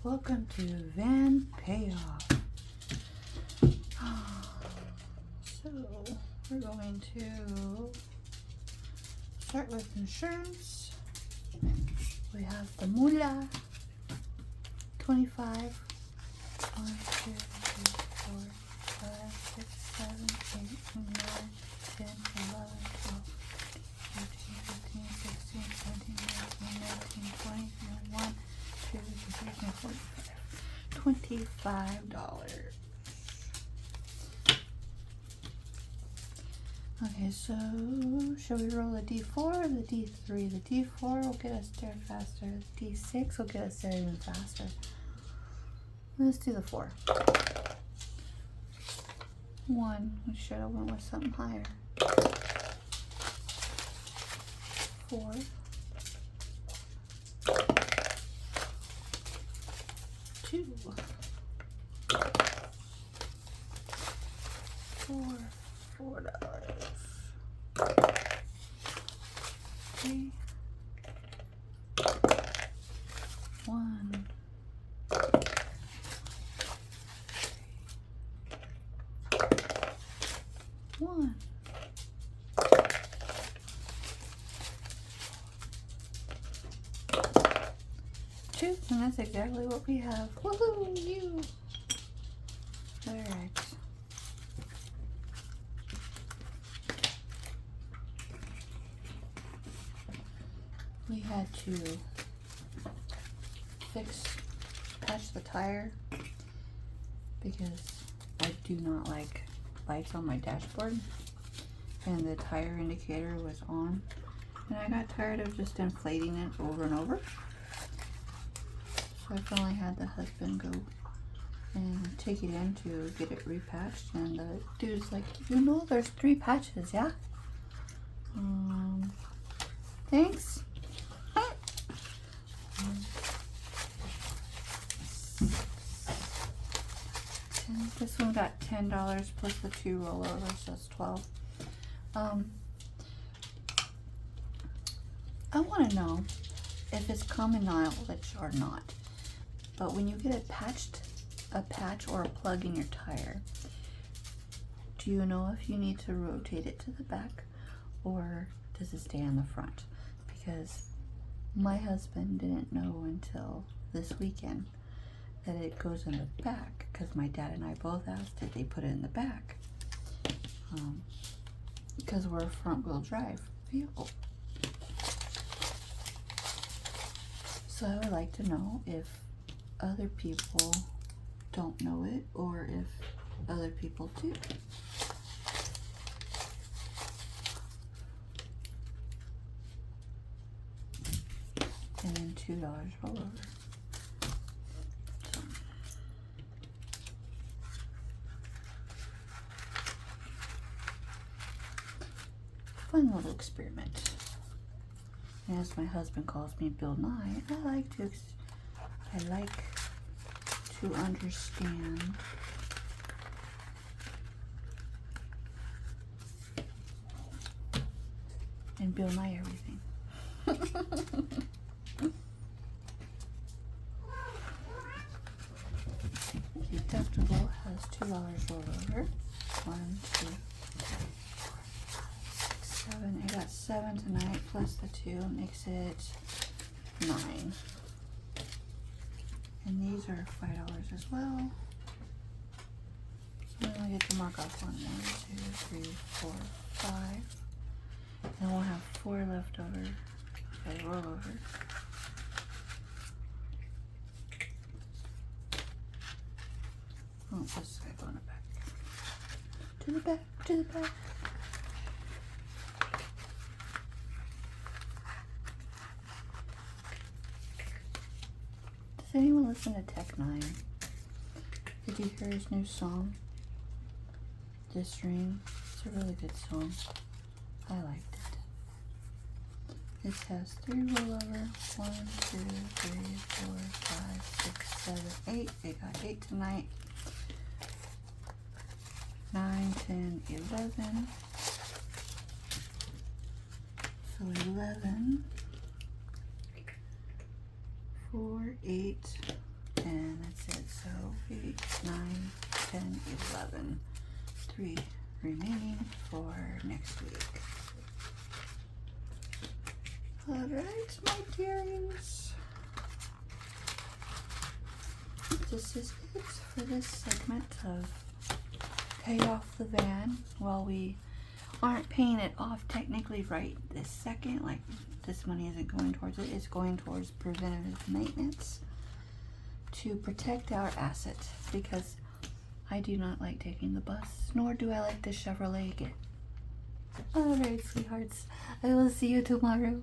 welcome to Van Payoff. So we're going to start with insurance. We have the Mula 25. 1, 2, 3, 4, 5, 6, 7, 8, 9, 10, 11, 12, 13, 15, 16, 17, 18, 19, 20, 21, 22, 23, 24, $25. Okay, so shall we roll a D4 or the D3? The D4 will get us there faster. The D6 will get us there even faster. Let's do the 4. 1. We should have went with something higher. 4. 2. 4. $4. 3. 1. 1. 2. And that's exactly what we have. Woohoo! You! Alright. We had to patch the tire because I do not like lights on my dashboard, and the tire indicator was on, and I got tired of just inflating it over and over. So I finally had the husband go and take it in to get it repatched, and the dude's like, you know there's 3 patches, yeah? Thanks. This one got $10 plus the 2 rollovers, so that's $12. I want to know if it's common knowledge or not, but when you get a patch or a plug in your tire, do you know if you need to rotate it to the back or does it stay on the front? Because my husband didn't know until this weekend that it goes in the back, because my dad and I both asked did they put it in the back, because we're a front wheel drive vehicle. So I would like to know if other people don't know it or if other people do. And then $2 rollover. Fun little experiment. And as my husband calls me Bill Nye, I like to understand and Bill Nye everything. Deductible has $2 rollover. 1, 2, 7. I got 7 tonight plus the 2 makes it 9. And these are $5 as well. So then we get to mark off 1, 2, 3, 4, 5. And we'll have 4 left over. Okay, roll over. Oh, this guy going back. To the back, to the back. Does anyone listen to Tech 9? Did you hear his new song? This Ring. It's a really good song. I liked it. This has 3 rollover. 1, 2, 3, 4, 5, 6, 7, 8. They got 8 tonight. 9, 10, 11. So 11. 4, 8, and So 8, 9, 10, 11. 3 remaining for next week. Alright, my dearings. This is it for this segment of Pay Off the Van. While we aren't paying it off technically right this second, like this money isn't going towards it, it's going towards preventative maintenance to protect our asset, because I do not like taking the bus, nor do I like the Chevrolet again. Alright, sweethearts, I will see you tomorrow.